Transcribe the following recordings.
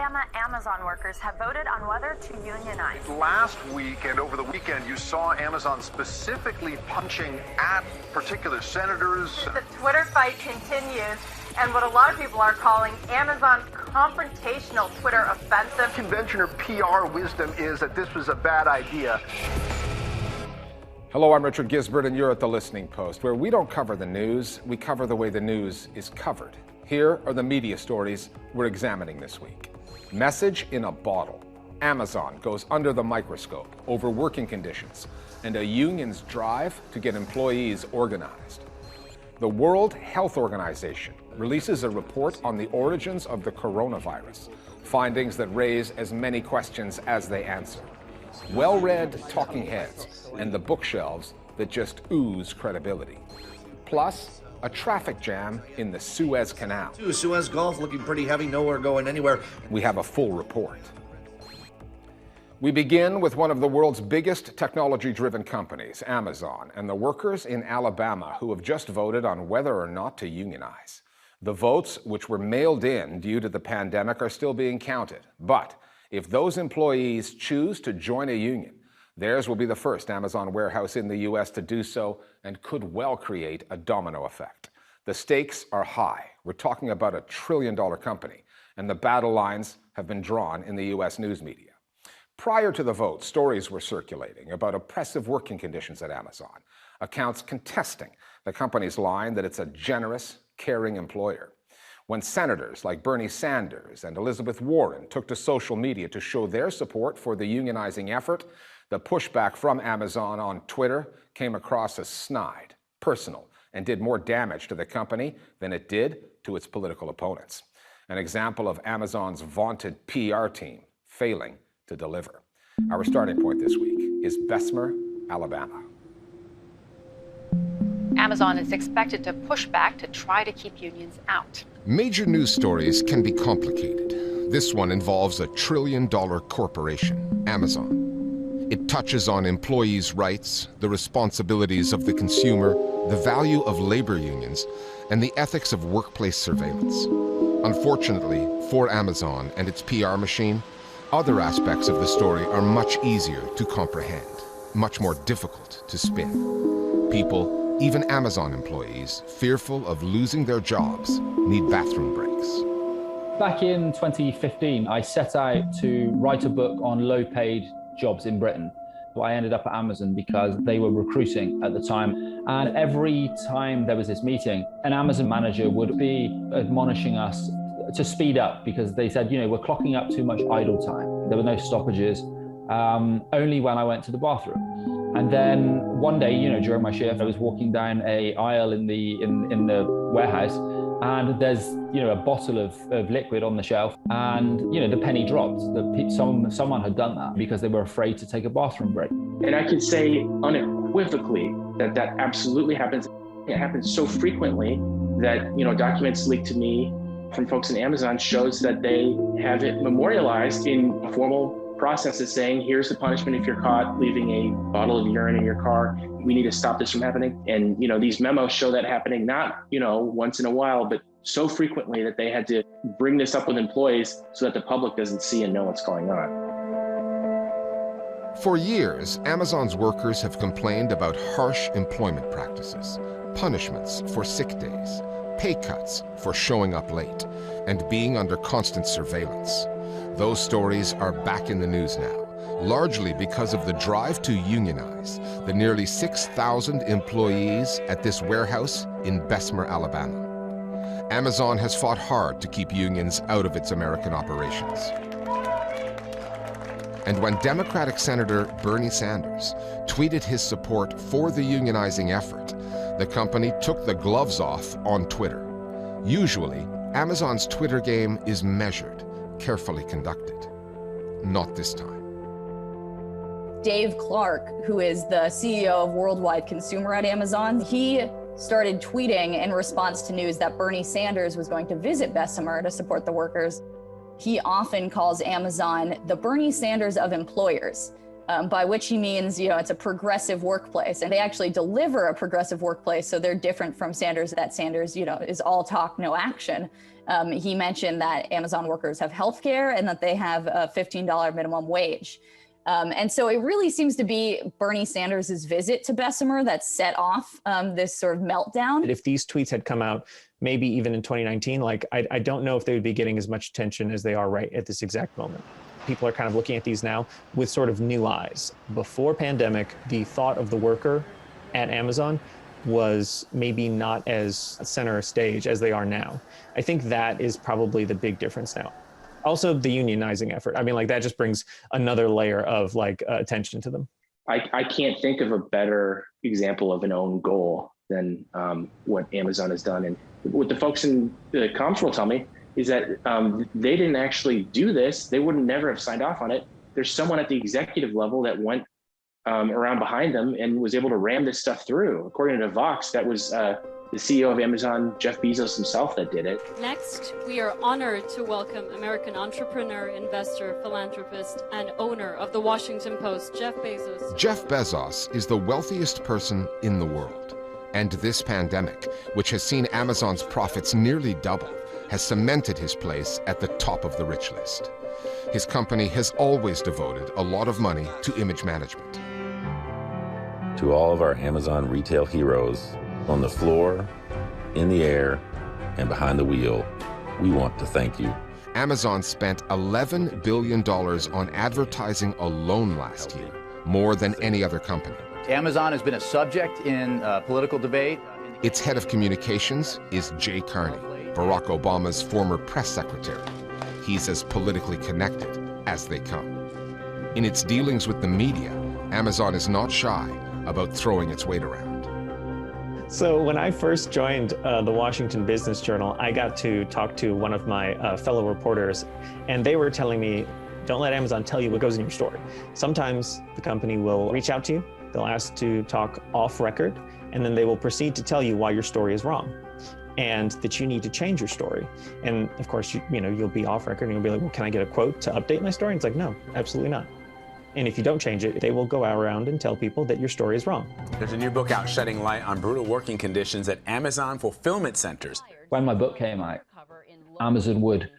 Alabama Amazon workers have voted on whether to unionize. Last week and over the weekend, you saw Amazon specifically punching at particular senators. The Twitter fight continues, and what a lot of people are calling Amazon's confrontational Twitter offensive. Convention or PR wisdom is that this was a bad idea. Hello, I'm Richard Gizbert, and you're at The Listening Post, where we don't cover the news, we cover the way the news is covered. Here are the media stories we're examining this week. Message in a bottle. Amazon goes under the microscope over working conditions and a union's drive to get employees organized. The World Health Organization releases a report on the origins of the coronavirus, findings that raise as many questions as they answer. Well-read talking heads and the bookshelves that just ooze credibility. Plus, a traffic jam in the Suez Canal. Suez Gulf looking pretty heavy, nowhere going anywhere. We have a full report. We begin with one of the world's biggest technology-driven companies, Amazon, and the workers in Alabama who have just voted on whether or not to unionize. The votes, which were mailed in due to the pandemic, are still being counted. But if those employees choose to join a union, theirs will be the first Amazon warehouse in the U.S. to do so and could well create a domino effect. The stakes are high. We're talking about a $1 trillion company, and the battle lines have been drawn in the U.S. news media. Prior to the vote, stories were circulating about oppressive working conditions at Amazon, accounts contesting the company's line that it's a generous, caring employer. When senators like Bernie Sanders and Elizabeth Warren took to social media to show their support for the unionizing effort, the pushback from Amazon on Twitter came across as snide, personal, and did more damage to the company than it did to its political opponents. An example of Amazon's vaunted PR team failing to deliver. Our starting point this week is Bessemer, Alabama. Amazon is expected to push back to try to keep unions out. Major news stories can be complicated. This one involves a $1 trillion corporation, Amazon. It touches on employees' rights, the responsibilities of the consumer, the value of labor unions, and the ethics of workplace surveillance. Unfortunately, for Amazon and its PR machine, other aspects of the story are much easier to comprehend, much more difficult to spin. People, even Amazon employees, fearful of losing their jobs, need bathroom breaks. Back in 2015, I set out to write a book on low-paid jobs in Britain. I ended up at Amazon because they were recruiting at the time. And every time there was this meeting, an Amazon manager would be admonishing us to speed up because they said, we're clocking up too much idle time. There were no stoppages, only when I went to the bathroom. And then one day, during my shift, I was walking down a aisle in the warehouse, and there's, a bottle of liquid on the shelf, and, the penny dropped. Someone had done that because they were afraid to take a bathroom break. And I can say unequivocally that absolutely happens. It happens so frequently that, documents leaked to me from folks in Amazon shows that they have it memorialized in formal processes saying, here's the punishment if you're caught leaving a bottle of urine in your car. We need to stop this from happening. And, these memos show that happening not, once in a while, but so frequently that they had to bring this up with employees so that the public doesn't see and know what's going on. For years, Amazon's workers have complained about harsh employment practices, punishments for sick days, pay cuts for showing up late, and being under constant surveillance. Those stories are back in the news now, largely because of the drive to unionize the nearly 6,000 employees at this warehouse in Bessemer, Alabama. Amazon has fought hard to keep unions out of its American operations. And when Democratic Senator Bernie Sanders tweeted his support for the unionizing effort, the company took the gloves off on Twitter. Usually, Amazon's Twitter game is measured, carefully conducted. Not this time. Dave Clark, who is the CEO of Worldwide Consumer at Amazon, he started tweeting in response to news that Bernie Sanders was going to visit Bessemer to support the workers. He often calls Amazon the Bernie Sanders of employers. by which he means, it's a progressive workplace. And they actually deliver a progressive workplace, so they're different from Sanders, that Sanders, is all talk, no action. He mentioned that Amazon workers have health care and that they have a $15 minimum wage. And so it really seems to be Bernie Sanders' visit to Bessemer that set off this sort of meltdown. If these tweets had come out, maybe even in 2019, I don't know if they would be getting as much attention as they are right at this exact moment. People are kind of looking at these now with sort of new eyes. Before pandemic, the thought of the worker at Amazon was maybe not as center stage as they are now. I think that is probably the big difference now. Also, the unionizing effort. I mean, that just brings another layer of attention to them. I can't think of a better example of an own goal than what Amazon has done. And what the folks in the comms will tell me is that they didn't actually do this. They would never have signed off on it. There's someone at the executive level that went around behind them and was able to ram this stuff through. According to Vox, that was the CEO of Amazon, Jeff Bezos himself, that did it. Next, we are honored to welcome American entrepreneur, investor, philanthropist, and owner of the Washington Post, Jeff Bezos. Jeff Bezos is the wealthiest person in the world. And this pandemic, which has seen Amazon's profits nearly double, has cemented his place at the top of the rich list. His company has always devoted a lot of money to image management. To all of our Amazon retail heroes, on the floor, in the air, and behind the wheel, we want to thank you. Amazon spent $11 billion on advertising alone last year, more than any other company. Amazon has been a subject in political debate. Its head of communications is Jay Carney, Barack Obama's former press secretary. He's as politically connected as they come. In its dealings with the media, Amazon is not shy about throwing its weight around. So when I first joined the Washington Business Journal, I got to talk to one of my fellow reporters, and they were telling me, don't let Amazon tell you what goes in your story. Sometimes the company will reach out to you, they'll ask to talk off record, and then they will proceed to tell you why your story is wrong and that you need to change your story. And of course, you'll be off record and you'll be like, well, can I get a quote to update my story? And it's like, no, absolutely not. And if you don't change it, they will go around and tell people that your story is wrong. There's a new book out shedding light on brutal working conditions at Amazon fulfillment centers. When my book came out, Amazon would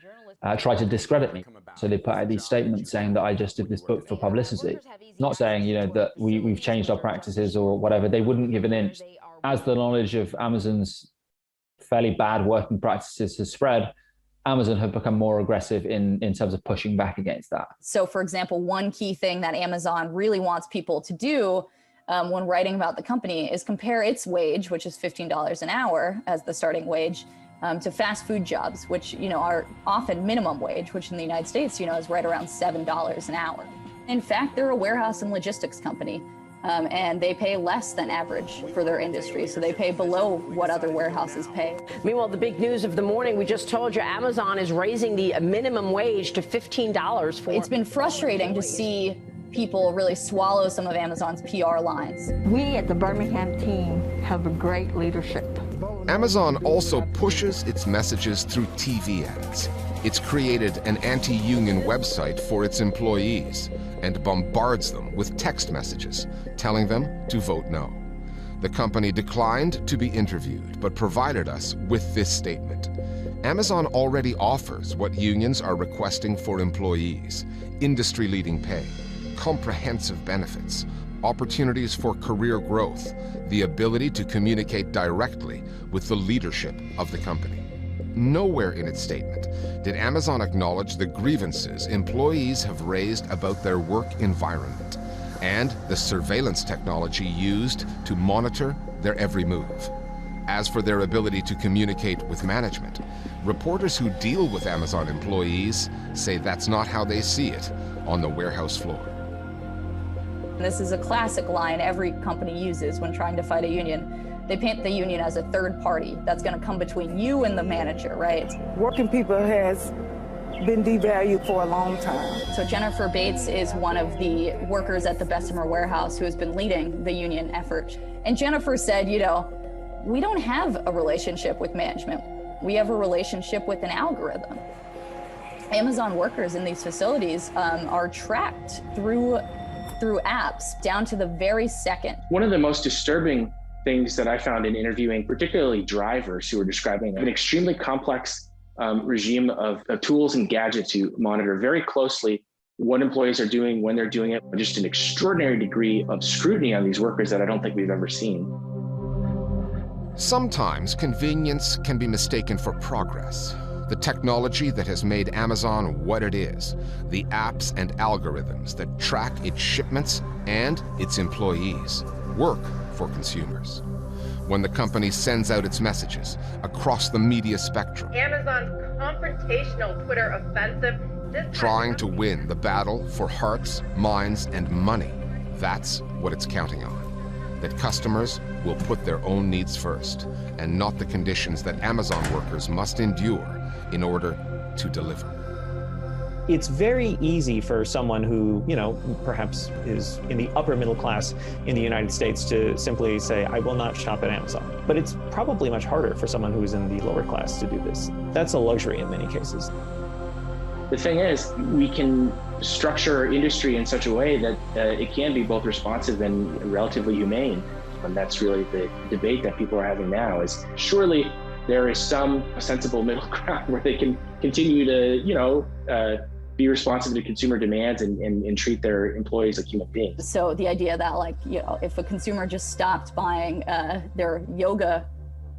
try to discredit me. So they put out these statements saying that I just did this book for publicity. Not saying, that we've changed our practices or whatever. They wouldn't give an inch. As the knowledge of Amazon's fairly bad working practices has spread, Amazon have become more aggressive in terms of pushing back against that. So for example, one key thing that Amazon really wants people to do when writing about the company is compare its wage, which is $15 an hour as the starting wage, to fast food jobs, which are often minimum wage, which in the United States, is right around $7 an hour. In fact, they're a warehouse and logistics company. And they pay less than average for their industry. So they pay below what other warehouses pay. Meanwhile, the big news of the morning, we just told you Amazon is raising the minimum wage to $15 for. It's been frustrating to see people really swallow some of Amazon's PR lines. We at the Birmingham team have a great leadership. Amazon also pushes its messages through TV ads. It's created an anti-union website for its employees and bombards them with text messages telling them to vote no. The company declined to be interviewed, but provided us with this statement. Amazon already offers what unions are requesting for employees: industry-leading pay, comprehensive benefits, opportunities for career growth, the ability to communicate directly with the leadership of the company. Nowhere in its statement did Amazon acknowledge the grievances employees have raised about their work environment and the surveillance technology used to monitor their every move. As for their ability to communicate with management, reporters who deal with Amazon employees say that's not how they see it on the warehouse floor. This is a classic line every company uses when trying to fight a union. They paint the union as a third party that's going to come between you and the manager, right? Working people has been devalued for a long time. So Jennifer Bates is one of the workers at the Bessemer warehouse who has been leading the union effort. And Jennifer said, we don't have a relationship with management. We have a relationship with an algorithm. Amazon workers in these facilities are tracked through through apps down to the very second. One of the most disturbing things that I found in interviewing, particularly drivers who are describing an extremely complex regime of tools and gadgets to monitor very closely what employees are doing, when they're doing it, just an extraordinary degree of scrutiny on these workers that I don't think we've ever seen. Sometimes convenience can be mistaken for progress. The technology that has made Amazon what it is, the apps and algorithms that track its shipments and its employees, work for consumers. When the company sends out its messages across the media spectrum, Amazon's confrontational Twitter offensive, trying to win the battle for hearts, minds, and money, that's what it's counting on. That customers will put their own needs first, and not the conditions that Amazon workers must endure in order to deliver. It's very easy for someone who, perhaps is in the upper middle class in the United States to simply say, I will not shop at Amazon. But it's probably much harder for someone who's in the lower class to do this. That's a luxury in many cases. The thing is, we can structure industry in such a way that it can be both responsive and relatively humane. And that's really the debate that people are having now is surely there is some sensible middle ground where they can continue to, be responsive to consumer demands and treat their employees like human beings. So the idea that if a consumer just stopped buying their yoga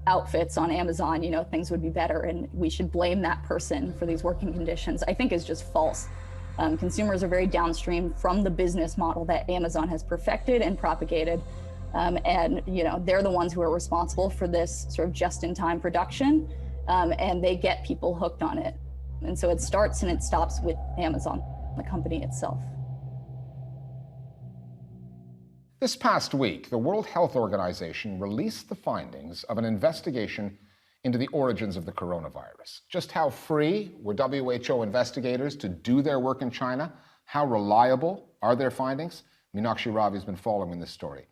outfits on Amazon, things would be better and we should blame that person for these working conditions, I think is just false. Consumers are very downstream from the business model that Amazon has perfected and propagated. And they're the ones who are responsible for this sort of just-in-time production, and they get people hooked on it. And so it starts and it stops with Amazon, the company itself. This past week, the World Health Organization released the findings of an investigation into the origins of the coronavirus. Just how free were WHO investigators to do their work in China? How reliable are their findings? Meenakshi Ravi has been following this story.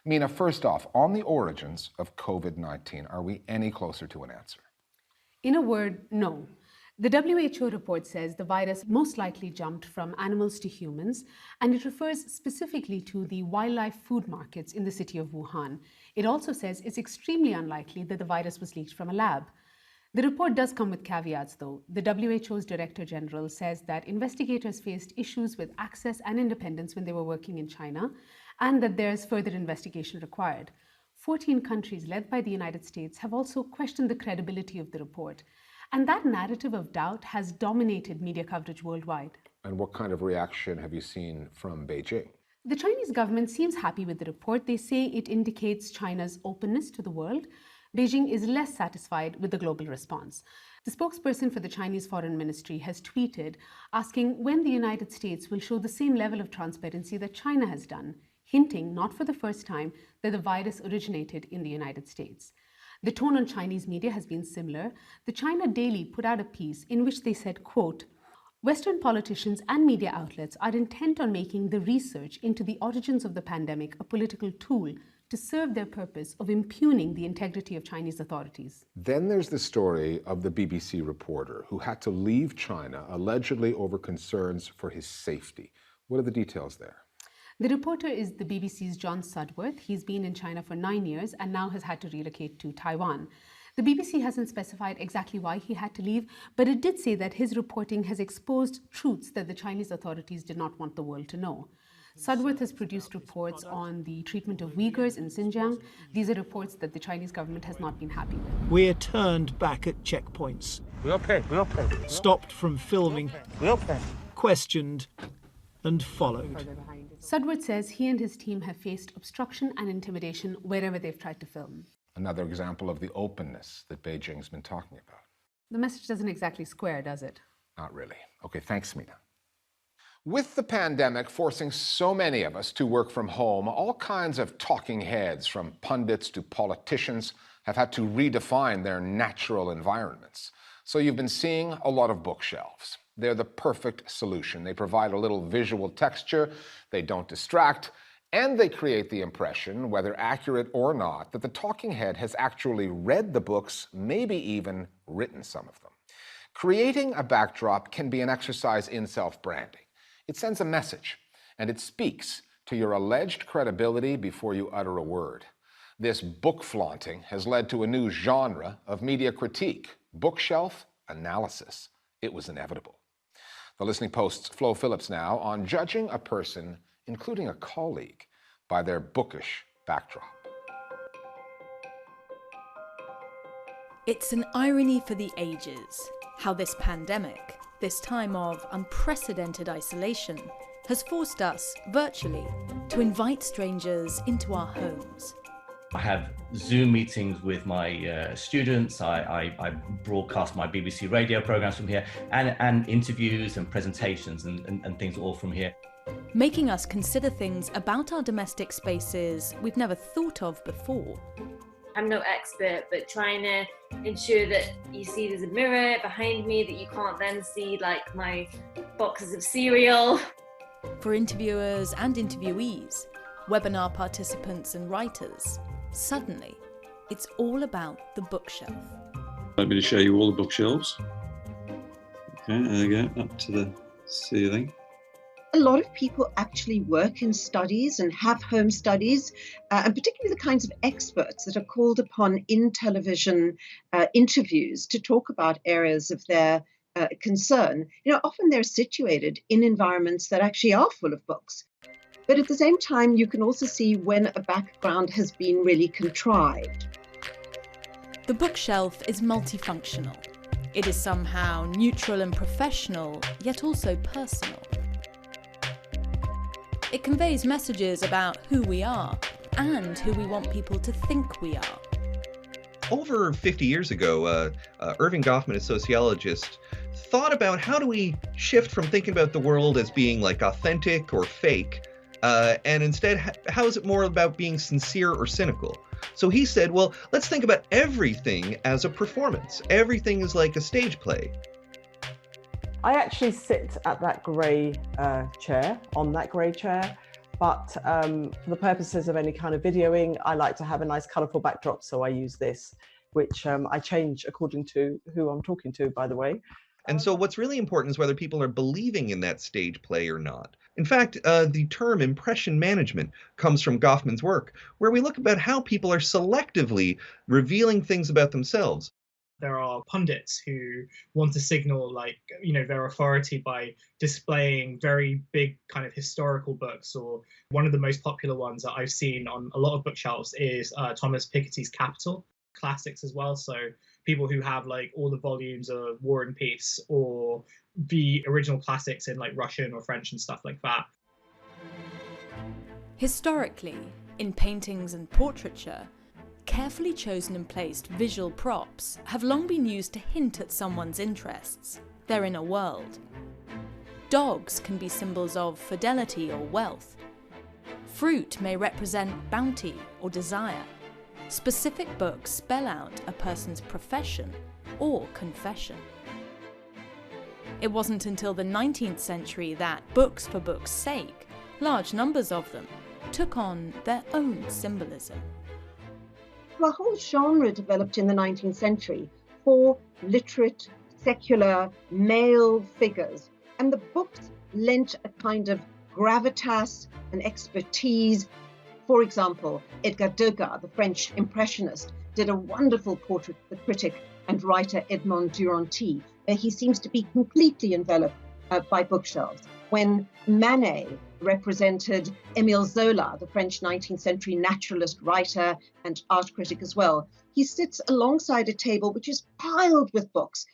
Meena, first off, on the origins of COVID-19, are we any closer to an answer? In a word, no. The WHO report says the virus most likely jumped from animals to humans, and it refers specifically to the wildlife food markets in the city of Wuhan. It also says it's extremely unlikely that the virus was leaked from a lab. The report does come with caveats, though. The WHO's Director General says that investigators faced issues with access and independence when they were working in China, and that there's further investigation required. 14 countries, led by the United States, have also questioned the credibility of the report. And that narrative of doubt has dominated media coverage worldwide. And what kind of reaction have you seen from Beijing? The Chinese government seems happy with the report. They say it indicates China's openness to the world. Beijing is less satisfied with the global response. The spokesperson for the Chinese Foreign Ministry has tweeted asking when the United States will show the same level of transparency that China has done, hinting, not for the first time, that the virus originated in the United States. The tone on Chinese media has been similar. The China Daily put out a piece in which they said, quote, Western politicians and media outlets are intent on making the research into the origins of the pandemic a political tool to serve their purpose of impugning the integrity of Chinese authorities. Then there's the story of the BBC reporter who had to leave China allegedly over concerns for his safety. What are the details there? The reporter is the BBC's John Sudworth. He's been in China for 9 years and now has had to relocate to Taiwan. The BBC hasn't specified exactly why he had to leave, but it did say that his reporting has exposed truths that the Chinese authorities did not want the world to know. Sudworth has produced reports on the treatment of Uyghurs in Xinjiang. These are reports that the Chinese government has not been happy with. We're turned back at checkpoints. We'll pay. Stopped from filming. We'll pay. Questioned and followed. Sudworth says he and his team have faced obstruction and intimidation wherever they've tried to film. Another example of the openness that Beijing's been talking about. The message doesn't exactly square, does it? Not really. Okay, thanks, Meena. With the pandemic forcing so many of us to work from home, all kinds of talking heads, from pundits to politicians, have had to redefine their natural environments. So you've been seeing a lot of bookshelves. They're the perfect solution. They provide a little visual texture, they don't distract, and they create the impression, whether accurate or not, that the talking head has actually read the books, maybe even written some of them. Creating a backdrop can be an exercise in self-branding. It sends a message, and it speaks to your alleged credibility before you utter a word. This book flaunting has led to a new genre of media critique, bookshelf analysis. It was inevitable. The Listening Post's Flo Phillips now on judging a person, including a colleague, by their bookish backdrop. It's an irony for the ages, how this pandemic, this time of unprecedented isolation, has forced us, virtually, to invite strangers into our homes. I have Zoom meetings with my students. I broadcast my BBC radio programs from here, and interviews and presentations and things all from here. Making us consider things about our domestic spaces we've never thought of before. I'm no expert, but trying to ensure that you see there's a mirror behind me, that you can't then see like my boxes of cereal. For interviewers and interviewees, webinar participants and writers, suddenly it's all about the bookshelf. I'd like me to show you all the bookshelves. Okay, there we go, up to the ceiling. A lot of people actually work in studies and have home studies, and particularly the kinds of experts that are called upon in television interviews to talk about areas of their concern. You know, often they're situated in environments that actually are full of books. But at the same time, you can also see when a background has been really contrived. The bookshelf is multifunctional. It is somehow neutral and professional, yet also personal. It conveys messages about who we are and who we want people to think we are. Over 50 years ago, Irving Goffman, a sociologist, thought about how do we shift from thinking about the world as being like authentic or fake, and instead, how is it more about being sincere or cynical? So he said, well, let's think about everything as a performance. Everything is like a stage play. I actually sit at that grey chair, on that grey chair, but for the purposes of any kind of videoing, I like to have a nice colourful backdrop, so I use this, which I change according to who I'm talking to, by the way. And so what's really important is whether people are believing in that stage play or not. In fact, the term impression management comes from Goffman's work, where we look about how people are selectively revealing things about themselves. There are pundits who want to signal, like, you know, their authority by displaying very big kind of historical books. Or one of the most popular ones that I've seen on a lot of bookshelves is Thomas Piketty's Capital, classics as well. So people who have like all the volumes of War and Peace or the original classics in like Russian or French and stuff like that. Historically, in paintings and portraiture, carefully chosen and placed visual props have long been used to hint at someone's interests, their inner world. Dogs can be symbols of fidelity or wealth. Fruit may represent bounty or desire. Specific books spell out a person's profession or confession. It wasn't until the 19th century that books for books' sake, large numbers of them, took on their own symbolism. A whole genre developed in the 19th century for literate, secular, male figures. And the books lent a kind of gravitas and expertise. For example, Edgar Degas, the French impressionist, did a wonderful portrait of the critic and writer Edmond Duranty, where he seems to be completely enveloped by bookshelves. When Manet represented Émile Zola, the French 19th century naturalist, writer, and art critic as well, he sits alongside a table which is piled with books.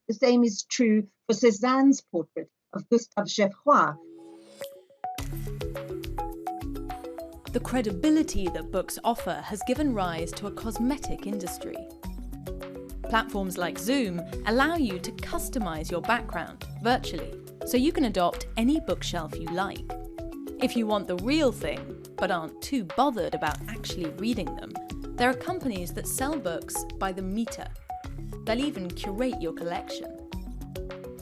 The same is true for Cézanne's portrait of Gustave Geoffroy. The credibility that books offer has given rise to a cosmetic industry. Platforms like Zoom allow you to customize your background virtually, so you can adopt any bookshelf you like. If you want the real thing, but aren't too bothered about actually reading them, there are companies that sell books by the meter. They'll even curate your collection.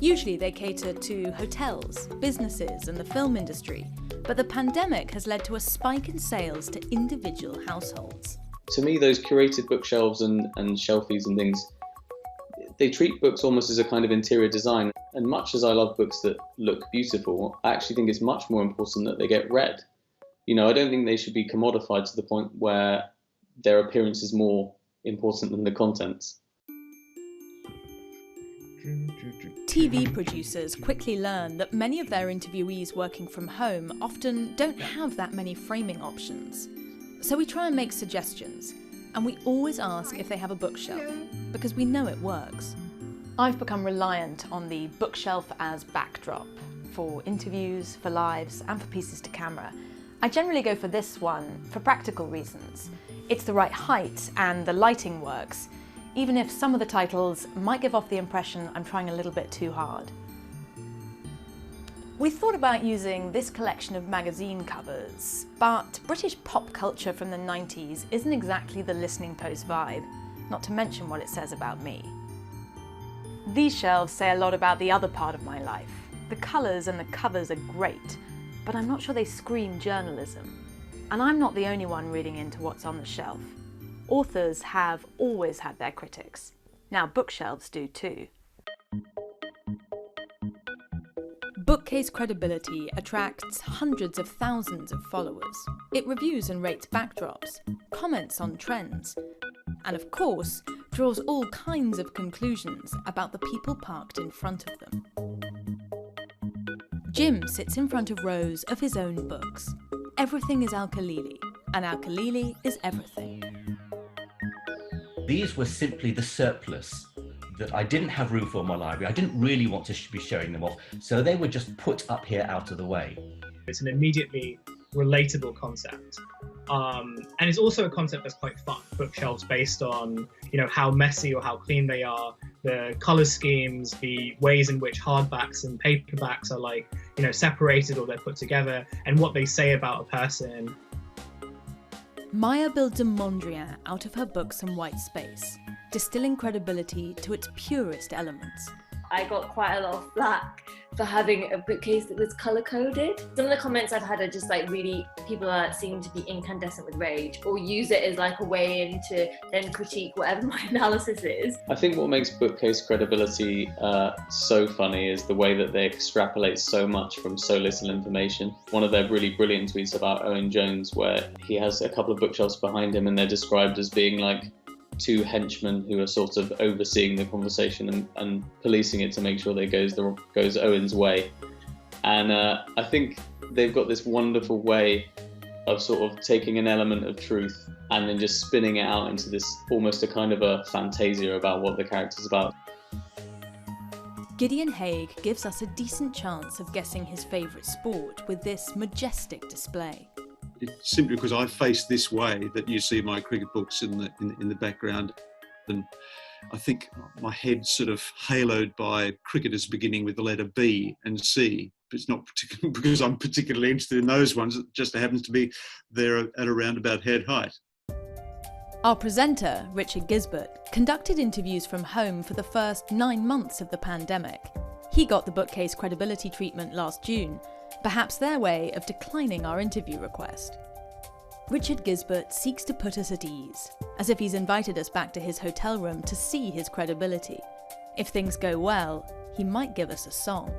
Usually they cater to hotels, businesses, and the film industry, but the pandemic has led to a spike in sales to individual households. To me, those curated bookshelves and shelfies and things, they treat books almost as a kind of interior design. And much as I love books that look beautiful, I actually think it's much more important that they get read. You know, I don't think they should be commodified to the point where their appearance is more important than the contents. TV producers quickly learn that many of their interviewees working from home often don't have that many framing options. So we try and make suggestions, and we always ask if they have a bookshelf, because we know it works. I've become reliant on the bookshelf as backdrop for interviews, for lives, and for pieces to camera. I generally go for this one for practical reasons. It's the right height and the lighting works, even if some of the titles might give off the impression I'm trying a little bit too hard. We thought about using this collection of magazine covers, but British pop culture from the 90s isn't exactly the listening post vibe, not to mention what it says about me. These shelves say a lot about the other part of my life. The colours and the covers are great, but I'm not sure they scream journalism. And I'm not the only one reading into what's on the shelf. Authors have always had their critics. Now bookshelves do too. Bookcase credibility attracts hundreds of thousands of followers. It reviews and rates backdrops, comments on trends, and of course, draws all kinds of conclusions about the people parked in front of them. Jim sits in front of rows of his own books. Everything is Al-Khalili, and Al-Khalili is everything. These were simply the surplus that I didn't have room for in my library. I didn't really want to be showing them off, so they were just put up here out of the way. It's an immediately relatable concept. And it's also a concept that's quite fun. Bookshelves based on, you know, how messy or how clean they are, the color schemes, the ways in which hardbacks and paperbacks are, like, you know, separated or they're put together, and what they say about a person. Maya builds a Mondrian out of her books and white space, distilling credibility to its purest elements. I got quite a lot of flack for having a bookcase that was color-coded. Some of the comments I've had are just like really, people are seem to be incandescent with rage, or use it as like a way in to then critique whatever my analysis is. I think what makes bookcase credibility so funny is the way that they extrapolate so much from so little information. One of their really brilliant tweets about Owen Jones, where he has a couple of bookshelves behind him and they're described as being like two henchmen who are sort of overseeing the conversation and policing it to make sure that it goes Owen's way. And I think they've got this wonderful way of sort of taking an element of truth and then just spinning it out into this almost a kind of a fantasia about what the character's about. Gideon Haigh gives us a decent chance of guessing his favourite sport with this majestic display. It's simply because I face this way that you see my cricket books in the background, and I think my head's sort of haloed by cricketers beginning with the letter B and C. It's not particularly because I'm particularly interested in those ones. It just happens to be there at around about head height. Our presenter, Richard Gizbert, conducted interviews from home for the first 9 months of the pandemic. He got the bookcase credibility treatment last June, perhaps their way of declining our interview request. Richard Gizbert seeks to put us at ease, as if he's invited us back to his hotel room to see his credibility. If things go well, he might give us a song.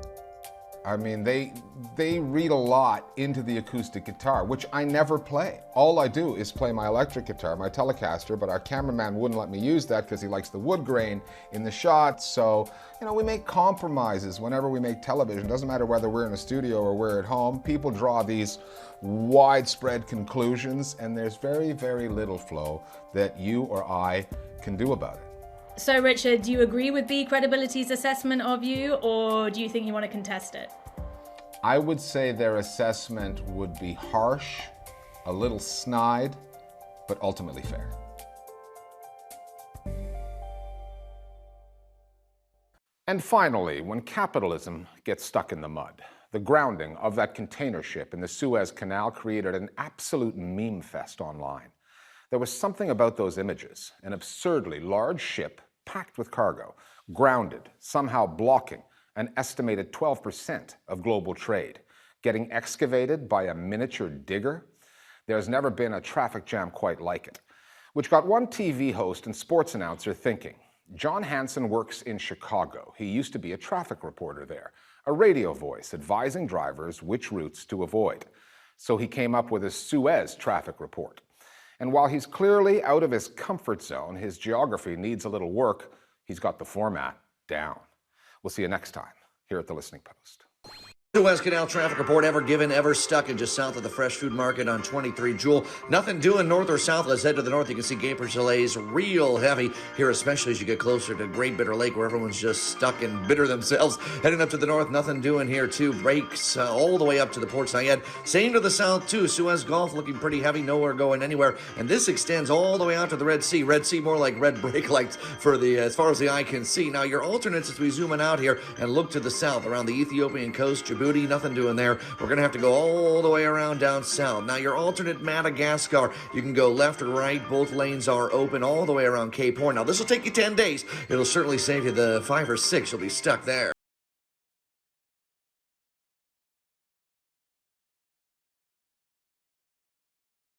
I mean, they read a lot into the acoustic guitar, which I never play. All I do is play my electric guitar, my Telecaster, but our cameraman wouldn't let me use that because he likes the wood grain in the shots. So, you know, we make compromises whenever we make television. Doesn't matter whether we're in a studio or we're at home. People draw these widespread conclusions, and there's very, very little, Flo, that you or I can do about it. So, Richard, do you agree with the credibility's assessment of you, or do you think you want to contest it? I would say their assessment would be harsh, a little snide, but ultimately fair. And finally, when capitalism gets stuck in the mud, the grounding of that container ship in the Suez Canal created an absolute meme fest online. There was something about those images, an absurdly large ship packed with cargo, grounded, somehow blocking an estimated 12% of global trade, getting excavated by a miniature digger. There's never been a traffic jam quite like it, which got one TV host and sports announcer thinking. John Hanson works in Chicago. He used to be a traffic reporter there, a radio voice advising drivers which routes to avoid. So he came up with a Suez traffic report. And while he's clearly out of his comfort zone, his geography needs a little work, he's got the format down. We'll see you next time here at the Listening Post. Suez Canal traffic report ever given, ever stuck in just south of the fresh food market on 23 Jewel. Nothing doing north or south. Let's head to the north. You can see Gapers delays real heavy here, especially as you get closer to Great Bitter Lake, where everyone's just stuck and bitter themselves. Heading up to the north, nothing doing here too. Breaks all the way up to the Port Said. Same to the south too. Suez Gulf looking pretty heavy, nowhere going anywhere. And this extends all the way out to the Red Sea. Red Sea more like red brake lights for the as far as the eye can see. Now your alternates as we zoom in out here and look to the south around the Ethiopian coast, Djibouti, nothing doing there. We're going to have to go all the way around down south. Now your alternate Madagascar, you can go left or right. Both lanes are open all the way around Cape Horn. Now this will take you 10 days. It'll certainly save you the 5 or 6 you'll be stuck there.